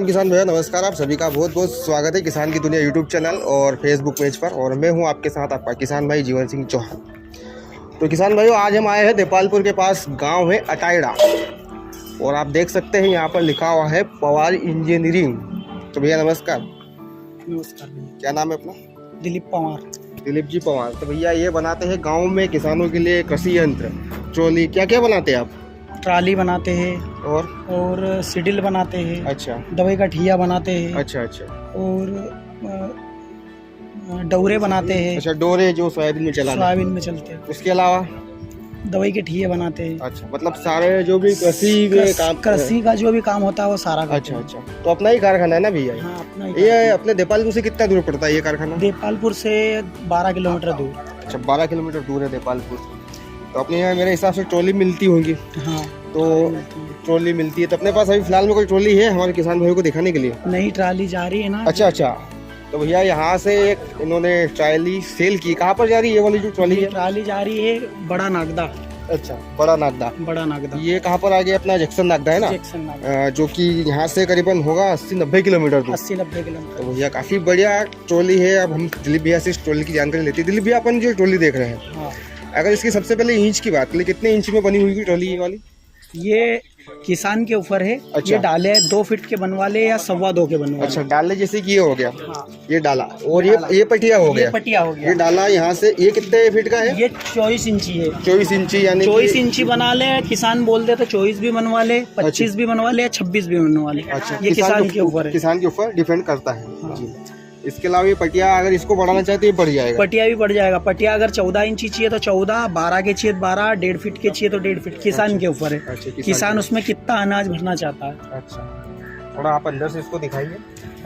किसान भैया नमस्कार। आप सभी का बहुत बहुत स्वागत है किसान की दुनिया यूट्यूब चैनल और फेसबुक पेज पर। और मैं हूं आपके साथ आपका किसान भाई जीवन सिंह चौहान। तो किसान भाइयों, आज हम आए हैं देपालपुर के पास, गांव है अटायड़ा, और आप देख सकते हैं यहाँ पर लिखा हुआ है पवार इंजीनियरिंग। तो भैया नमस्कार। नमस्कार भैया। क्या नाम है अपना? दिलीप पवार। दिलीप जी पवार। तो भैया ये बनाते हैं गाँव में किसानों के लिए कृषि यंत्र, ट्रॉली, क्या क्या बनाते हैं आप? ट्राली बनाते हैं और सिडिल बनाते हैं। अच्छा दवाई का ठिया बनाते हैं। अच्छा अच्छा और डोरे बनाते हैं। अच्छा, डोरे जो सोयाबीन में चलाते हैं। सोयाबीन में चलते हैं। उसके अलावा दवाई के ठिए बनाते हैं। अच्छा, मतलब सारे जो भी कृषि में काम, कृषि का जो भी काम होता है वो सारा करते अच्छा हैं। अच्छा। तो अपना ही कारखाना है ना भैया? हाँ, अपना ही ये कारखाना। अपने देपालपुर से कितना दूर पड़ता है ये कारखाना? देपालपुर से 12 किलोमीटर दूर। अच्छा, 12 किलोमीटर दूर है देपालपुर से। तो अपने यहाँ मेरे हिसाब से ट्रॉली मिलती होंगी। हाँ, तो ट्रॉली मिलती है। तो अपने पास अभी फिलहाल में कोई ट्रॉली है हमारे किसान भाइयों को दिखाने के लिए? नई ट्राली जा रही है ना। अच्छा अच्छा। तो भैया यहाँ से एक इन्होंने ट्रॉली सेल की। कहाँ पर जा रही है ये वाली जो ट्रॉली है? ट्राली जा रही है बड़ा नागदा। अच्छा, बड़ा नागदा। बड़ा नागदा ये कहाँ पर आ गया? अपना जैक्सन नागदा है ना? जैक्सन नागदा। जो कि यहाँ से करीबन होगा 80-90 किलोमीटर दूर। 80-90 किलोमीटर। तो भैया काफ़ी बढ़िया ट्रॉली है। अब हम दिलीप भैया से इस ट्रॉली की जानकारी लेते हैं। दिलीप भैया, अपन जो ट्रॉली देख रहे हैं, हाँ, अगर इसकी सबसे पहले इंच की बात करें, कितने इंच में बनी हुई ट्रॉली ये वाली? ये किसान के ऊपर है। अच्छा। ये डाले 2 फीट के बनवा ले या 2.25 के बनवा ले। अच्छा, डाले जैसे कि ये हो गया। हाँ, ये डाला, और ये पटिया हो ये गया। पटिया हो ये गया। डाला यहाँ से, ये कितने फीट का है? ये 24 इंची है। 24 इंची, यानी 24 इंची बना ले। किसान बोलते तो 24 भी बनवा ले, 25 भी बनवा ले, 26 भी बनवा ले। अच्छा, ये किसान के ऊपर है। किसान के ऊपर डिपेंड करता है। हाँ। जी। इसके अलावा ये पटिया अगर इसको बढ़ाना चाहे तो ये बढ़ जाएगा? पटिया भी बढ़ जाएगा। पटिया अगर 14 इंची चाहिए तो 14, 12 के चाहिए 12, 1.5 फीट के चाहिए तो 1.5 फीट। किसान के ऊपर है। अच्छा, किसान उसमें कितना अनाज भरना चाहता है। अच्छा, थोड़ा आप अंदर से इसको दिखाइए।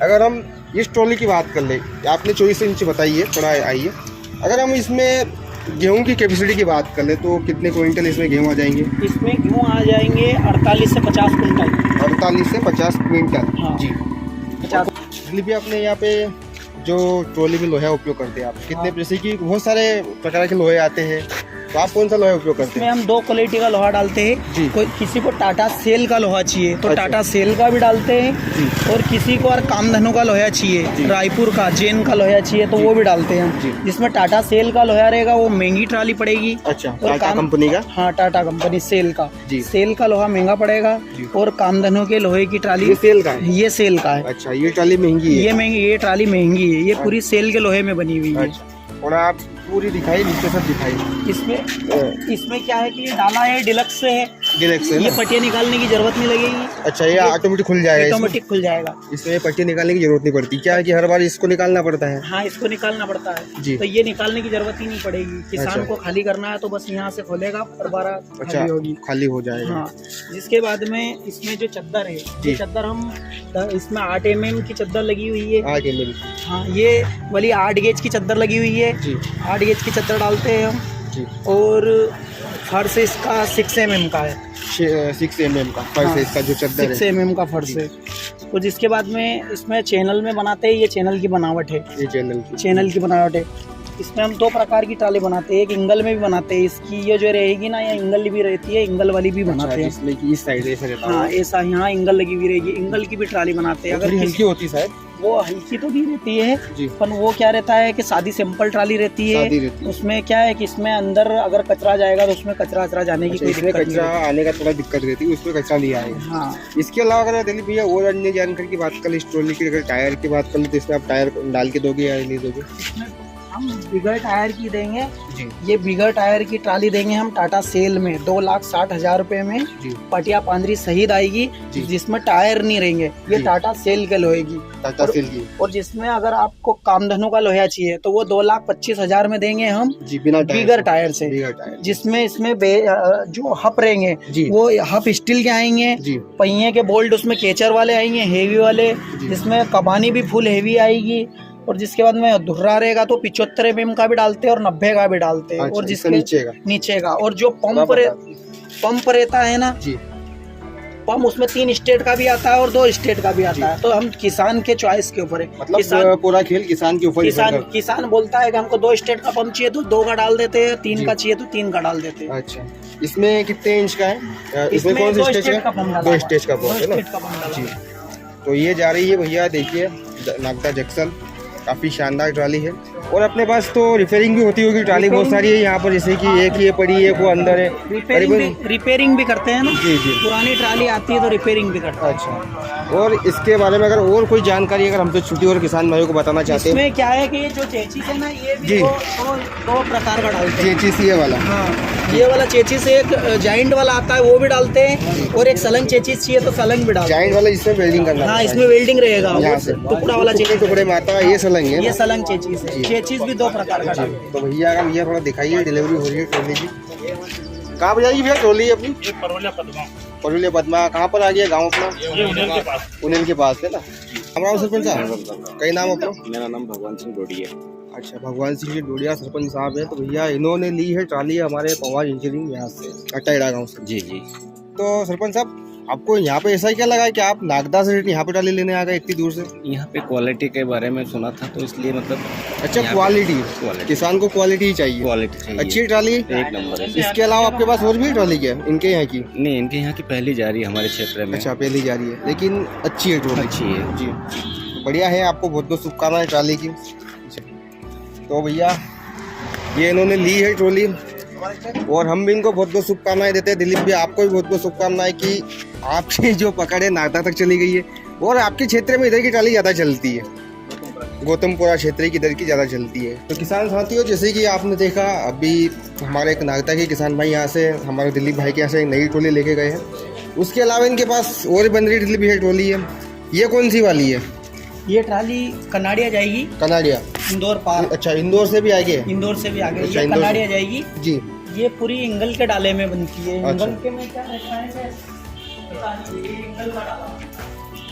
अगर हम इस ट्रॉली की बात कर ले, आपने 24 इंच बताइए, थोड़ा आइए। अगर हम इसमें गेहूं की कैपेसिटी की बात कर ले तो कितने क्विंटल इसमें गेहूं आ जाएंगे? इसमें गेहूँ आ जाएंगे 48 से 50 क्विंटल। 48 से 50 क्विंटल। हाँ। जी। 50। दिलीप भी अपने यहाँ पे जो ट्रॉली में लोहा उपयोग करते हैं आप, कितने? हाँ। जैसे कि बहुत सारे प्रकार के लोहे आते हैं, तो आप कौन सा लोहा उपयोग करते इसमें हैं? हम 2 क्वालिटी का लोहा डालते हैं। जी। कोई किसी को टाटा सेल का लोहा चाहिए तो अच्छा। टाटा सेल का भी डालते हैं। जी। और किसी को और कामधेनु का लोहा चाहिए, जी। रायपुर का जैन का लोहा चाहिए तो वो भी डालते हैं जी। हम। जिसमें टाटा सेल का लोहा रहेगा वो महंगी ट्राली पड़ेगी। अच्छा, और टाटा कंपनी का? हाँ, टाटा कंपनी सेल का। जी। सेल का लोहा महंगा पड़ेगा। जी। और कामधेनु के लोहे की ट्राली ये सेल का है? ये सेल का है। अच्छा, ये ट्रॉली महंगी है? ये महंगी, ये ट्राली महंगी है। ये पूरी सेल के लोहे में बनी हुई है। अच्छा, और आप पूरी दिखाइए, नीचे सब दिखाइए। इसमें क्या है कि ये डाला है डिलक्स से है। डिलक्स है ये ना? पट्टियाँ निकालने की जरूरत नहीं लगेगी। अच्छा, ये ऑटोमेटिक खुल जाएगा? ऑटोमेटिक खुल जाएगा। इसमें पट्टी निकालने की जरूरत नहीं पड़ती? क्या है कि हर बार इसको निकालना पड़ता है? हाँ, इसको निकालना पड़ता है। जी। तो ये निकालने की जरूरत ही नहीं पड़ेगी। किसान अच्छा। को खाली करना है तो बस यहाँ से खोलेगा और 12 अच्छा, खाली होगी। खाली हो जाएगा। हाँ। जिसके बाद में इसमें जो चद्दर है, ये चद्दर हम इसमें 8 mm की चद्दर लगी हुई है। 8 mm? हाँ, ये वाली 8 गेज की चद्दर लगी हुई है। जी 8 गेज की चद्दर डालते हैं हम। जी। और फर्श इसका 6 mm का है। 6 mm का फर्श है इसका जो चद्दर है? 6 mm का फर्श है। तो जिसके बाद में इसमें चैनल में बनाते हैं। ये चैनल की बनावट है। ये चैनल की बनावट है। इसमें हम 2 प्रकार की ट्राली बनाते हैं। एक इंगल में भी बनाते हैं। इसकी ये जो रहेगी ना, ये इंगल भी रहती है, इंगल वाली भी बनाते हैं। इसमें कि इस साइड ऐसा रहता है? हाँ, ऐसा यहाँ इंगल लगी हुई रहेगी। इंगल की भी ट्राली बनाते हैं। अगर हल्की होती शायद? वो हल्की तो भी रहती है, जी। पर वो क्या रहता है कि सादी सिंपल ट्राली रहती है। सादी रहती है। उसमें क्या है कि इसमें अंदर अगर कचरा जाएगा तो उसमें कचरा जाने की अच्छा, कोई इसमें दिक्कत नहीं कचरा है। आने का थोड़ा दिक्कत रहती है, उसमें कचरा नहीं आएगा। हाँ। इसके अलावा अगर दिलीप भैया और अन्य जानकारी की बात कर, इस ट्रॉली की अगर टायर की बात कर ले तो इसमें आप टायर डाल के दोगे या नहीं दोगे? इसमें हम बिगर टायर की देंगे। जी ये बिगर टायर की ट्राली देंगे हम टाटा सेल में 2,60,000 रुपए में। जी। पटिया पांदरी सहित आएगी, जी। जिसमें टायर नहीं रहेंगे। ये जी। टाटा सेल के लोहे की। टाटा सेल की। और जिसमें अगर आपको कामधेनु का लोहा चाहिए तो वो 2,25,000 में देंगे हम, जी, बिना बिगर टायर से। बिगर टायर। जिसमें इसमें जो हप रहेंगे जी। वो हप स्टील के आएंगे। जी। पहिए के बोल्ट उसमें केचर वाले आएंगे, हेवी वाले। जी। जिसमें कबानी भी फुल हेवी आएगी। और जिसके बाद में धुर्रा रहेगा तो 75 mm का भी डालते हैं और 90 का भी डालते हैं। अच्छा, और इसका जिसके नीचे का और जो पंप रहता है ना जी, पंप, उसमें 3 स्टेट का भी आता है और 2 स्टेट का भी आता है। तो हम किसान के चॉइस के ऊपर है। मतलब पूरा खेल किसान के ऊपर। किसान बोलता है कि हमको 2 स्टेट का पंप चाहिए तो 2 का डाल देते हैं, 3 का चाहिए तो 3 का डाल देते हैं। अच्छा, इसमें कितने इंच का है? इसमें कौन सा स्टेज का? 2 स्टेज का पंप है ना? जी। तो ये जा रही है भैया, देखिए नागदा जंक्शन, काफ़ी शानदार ट्राली है। और अपने पास तो रिपेयरिंग भी होती होगी, ट्राली बहुत सारी है यहाँ पर, जैसे कि एक ये पड़ी है, वो अंदर है। रिपेयरिंग भी करते हैं ना। जी जी, पुरानी ट्राली आती है तो रिपेयरिंग भी करते हैं। अच्छा, और इसके बारे में अगर और कोई जानकारी अगर हमसे छुट्टी और किसान भाइयों को बताना चाहते हैं। इसमें क्या है कि ये जो चेचिस है ना, ये भी जी। दो प्रकार का डालते हैं। चेचिस ये वाला, हाँ, ये वाला चेचिस एक जाइंट वाला आता है, वो भी डालते हैं, और एक सलंग चेचिस चाहिए तो सलंग भी डालते हैं। जाइंट वाला जिसमें वेल्डिंग करना। हाँ, इसमें वेल्डिंग रहेगा, यहाँ से टुकड़ा वाला चेचिस, टुकड़े में आता है, ये सलंग है। ये सलंग चेचिस है। चेचिस भी दो प्रकार का डालते हैं। तो भैया अगर भैया थोड़ा दिखाइए, डिलीवरी हो रही है ट्रॉली की, कहाँ पर जाएगी भैया ट्रॉली अपनी? परुलिया पद्मा। कहाँ पर आ गया गाँव अपना? उन्हें के पास है ना। हमारा सरपंच साहब, कई नाम अपना? मेरा नाम भगवान सिंह डोडिया। अच्छा, भगवान सिंह जी डोडिया सरपंच साहब है। तो भैया इन्होंने ली है ट्राली हमारे पवार इंजीनियरिंग यहाँ से, अटाइड़ा गाँव से। जी जी। तो सरपंच साहब, आपको यहाँ पे ऐसा क्या लगा है कि आप नागदा से यहाँ पे ट्राली लेने आ गए इतनी दूर से? यहाँ पे क्वालिटी के बारे में सुना था तो इसलिए मतलब। अच्छा, क्वालिटी, क्वालिटी किसान को क्वालिटी ही चाहिए। क्वालिटी चाहिए। अच्छी ट्राली, एक नंबर है। इसके अलावा आपके पास और भी ट्रॉली क्या है इनके यहाँ की? नहीं, इनके यहाँ की पहली जा रही है हमारे क्षेत्र में। अच्छा, पहली जा रही है, लेकिन अच्छी है ट्रॉली। अच्छी है जी, बढ़िया है। आपको बहुत बहुत शुभकामनाएं ट्रॉली की। तो भैया ये इन्होंने ली है ट्रॉली, और हम भी इनको बहुत बहुत शुभकामनाएं देते हैं। दिलीप भी आपको भी बहुत बहुत शुभकामनाएं कि आपकी जो पकड़ है नागदा तक चली गई है, और आपके क्षेत्र में इधर की ट्राली ज़्यादा चलती है, गौतमपुरा क्षेत्र की इधर की ज़्यादा चलती है। तो किसान साथियों, जैसे कि आपने देखा अभी हमारे एक नागदा के किसान भाई यहाँ से हमारे दिलीप भाई के यहाँ से एक नई ट्रॉली लेके गए हैं। उसके अलावा इनके पास और बन रही दिलीप है ट्रॉली है। ये कौन सी वाली है? ये ट्राली कनाडिया जाएगी, कनाडिया, इंदौर पार। अच्छा, इंदौर से भी आगे? इंदौर से भी आगे। अच्छा, ये इंदौर से। कनाडिया जाएगी जी। ये पूरी इंगल के डाले में बनती है। अच्छा। इंगल के में क्या रहता है, ये इंगल का डाला।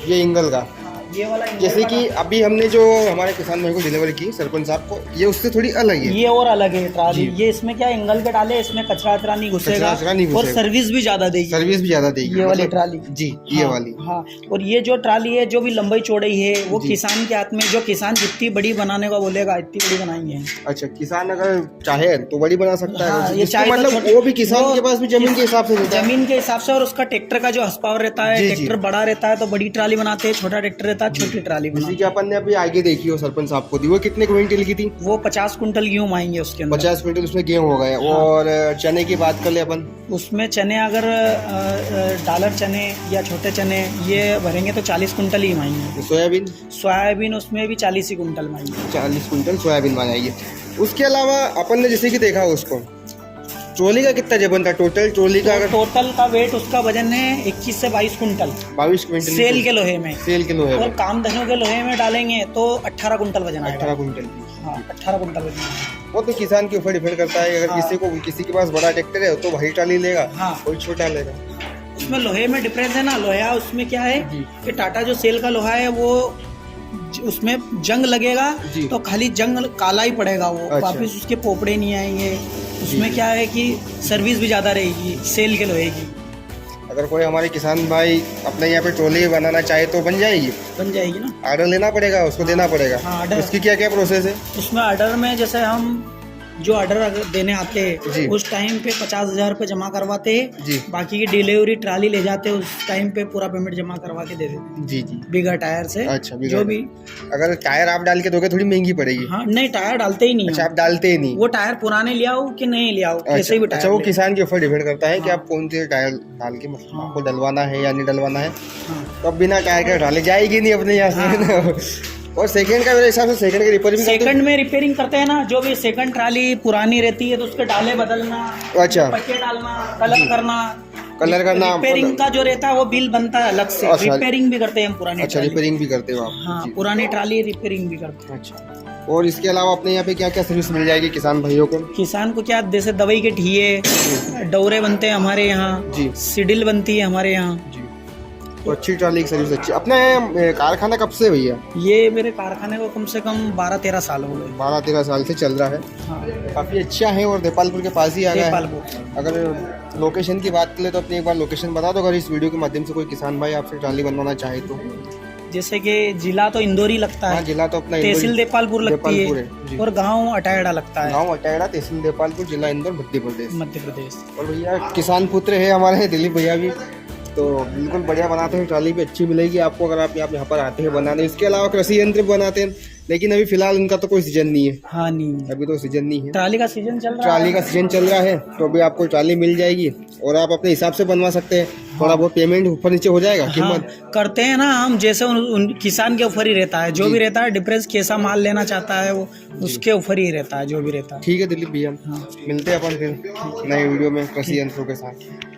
ये इंगल का, ये वाला इंगल जैसे का कि अभी हमने जो हमारे किसान भाई को डिलीवरी की सरपंच साहब को, ये उससे थोड़ी अलग है। ये और अलग है ट्राली। जी। ये इसमें क्या इंगल के डाले, इसमें कचरा वचरा नहीं घुसेगा, कचरा नहीं और घुसेगा। सर्विस भी ज्यादा देगी। सर्विस भी ज्यादा देगी ये वाली मतलब- ट्राली। जी, ये हाँ, वाली। हाँ। और ये जो ट्राली है, जो भी लंबाई चौड़ाई है, वो जी। किसान के हाथ में, जो किसान जितनी बड़ी बनाने का बोलेगा इतनी बड़ी बनाएंगे। अच्छा, किसान अगर चाहे तो बड़ी बना सकता है। हाँ, ये इसका चाहे तो मतलब छोटी- वो भी किसान वो के पास भी जमीन के हिसाब से रहता है। जमीन के हिसाब से, और उसका ट्रैक्टर का जो हॉर्स पावर रहता है, जी, जी। ट्रैक्टर बड़ा रहता है तो बड़ी ट्राली बनाते हैं, छोटा ट्रैक्टर रहता है छोटी ट्राली जैसे बनाते कि अपन ने अभी आगे देखी हो सरपंच साहब को दी, वो कितने क्विंटल की थी? हैं। वो 50 कुंटल गेहूं आएंगे उसके अंदर। 50 क्विंटल उसमें गेहूं हो गए। हाँ। और चने की बात कर ले अपन, उसमें चने अगर डॉलर चने या छोटे चने ये भरेंगे तो 40 कुंटल ही आएंगे। सोयाबीन सोयाबीन उसमें भी 40 ही कुंटल आएंगे। 40 क्विंटल सोयाबीन बनाइए। उसके अलावा अपन ने जैसे कि देखा उसको, ट्रॉली का कितना वजन था टोटल? ट्रॉली का अगर टोटल का वेट, उसका वजन है 21 से 22 कुंटल 22 क्विंटल सेल के लोहे में। सेल किलो है। और काम धनों के लोहे में डालेंगे तो 18 कुंटल वजन आएगा। 18 क्विंटल। हाँ, 18 कुंटल वजन आएगा। वो तो किसान के ऊपर डिपेंड करता है। अगर हाँ। किसी के पास बड़ा ट्रैक्टर है तो वही ट्राली लेगा, हाँ। कोई छोटा लेगा। उसमें लोहे में डिफरेंस है ना। लोहा उसमें क्या है जी। कि टाटा जो सेल का लोहा है वो उसमें जंग लगेगा जी। तो खाली जंग काला ही पड़ेगा, वो अच्छा। वापस उसके पोपड़े नहीं आएंगे। उसमें क्या है कि सर्विस भी ज़्यादा रहेगी सेल के लोहे की। अगर कोई हमारे किसान भाई अपने यहाँ पे ट्रॉली बनाना चाहे तो बन जाएगी? बन जाएगी ना। ऑर्डर लेना पड़ेगा, उसको देना पड़ेगा। हाँ, ऑर्डर। उसकी क्या क्या प्रोसेस है? उसमें ऑर्डर में जैसे हम जो ऑर्डर अगर देने आते जी। हैं उस टाइम पे 50,000 रुपये जमा करवाते जी। हैं। बाकी की डिलीवरी ट्राली ले जाते हैं, उस टाइम पे पूरा पेमेंट जमा करवा के दे देते हैं जी जी। बिगर टायर से। अच्छा, बिगर जो भी। अगर टायर आप डाल के दोगे थोड़ी महंगी पड़ेगी। हाँ, नहीं टायर डालते ही नहीं अच्छा, हम। आप डालते ही नहीं? वो टायर पुराने ले आओ कि नहीं ले आओ, कैसे भी टायर अच्छा, वो ले। किसान के ऊपर डिपेंड करता है कि हाँ। आप कौन से टायर डाल के मतलब हाँ। आपको डलवाना है या नहीं डलवाना है। हाँ। तो अब बिना टायर के डाले जाएगी नहीं अपने यहाँ से। और सेकंड का मेरे हिसाब से सेकंड के रिपेयर भी करते सेकंड में रिपेयरिंग करते हैं ना। जो भी सेकंड ट्राली पुरानी रहती है तो उसके डाले बदलना, अच्छा। पट्टे डालना, कलर करना। कलर करना। रिपेयरिंग का जो रहता है वो बिल बनता है अलग से। अच्छा। रिपेयरिंग भी करते हैं हम पुरानी अच्छा, ट्राली। रिपेयरिंग भी करते हो आप? हाँ, जी। पुरानी ट्राली रिपेयरिंग भी करते हैं। अच्छा, और इसके अलावा अपने यहाँ पे क्या क्या सर्विस मिल जाएगी किसान भाइयों को? किसान को क्या, जैसे दवाई के ठिए, डोरे बनते हैं हमारे यहाँ, जी। सिडिल बनती है हमारे यहाँ। जी, तो अच्छी ट्राली की सर्विस अच्छी। अपने कारखाना कब से भैया? ये मेरे कारखाने को कम से कम 12-13 साल हो गए। 12-13 साल से चल रहा है। हाँ, काफ़ी अच्छा है और देपालपुर के पास ही आ गया है। नेपाल। अगर लोकेशन की बात करें तो अपनी एक बार लोकेशन बता दो, अगर इस वीडियो के माध्यम से कोई किसान भाई आपसे ट्राली बनवाना चाहे तो। जैसे कि जिला तो इंदौर ही लगता हाँ, है, जिला तो अपना तहसील देपालपुर लगती देपालपुर है, है, जी। और गांव अटायड़ा लगता है, गाँव अटायड़ा, तहसील देपालपुर, जिला इंदौर, मध्य प्रदेश। मध्य प्रदेश। और भैया किसान पुत्र है हमारे दिलीप भैया भी, तो बिल्कुल बढ़िया बनाते हैं, ट्राली भी अच्छी मिलेगी आपको अगर आप यहाँ पर आते हैं बनाने। इसके अलावा कृषि यंत्र भी बनाते हैं, लेकिन अभी फिलहाल इनका तो कोई सीजन नहीं है। हाँ नहीं, अभी तो सीजन नहीं है, ट्राली का सीजन चल रहा है। ट्राली का सीजन चल रहा है, तो अभी आपको ट्राली मिल जाएगी और आप अपने हिसाब से बनवा सकते हैं। थोड़ा बहुत पेमेंट ऊपर नीचे हो जाएगा, कीमत करते हैं ना हम, जैसे उन किसान के ऊपर ही रहता है, जो भी रहता है डिफरेंस, कैसा माल लेना चाहता है वो उसके ऊपर ही रहता है, जो भी रहता है। ठीक है दिलीप भैया, मिलते हैं अपन फिर नए वीडियो में कृषि यंत्रों के साथ।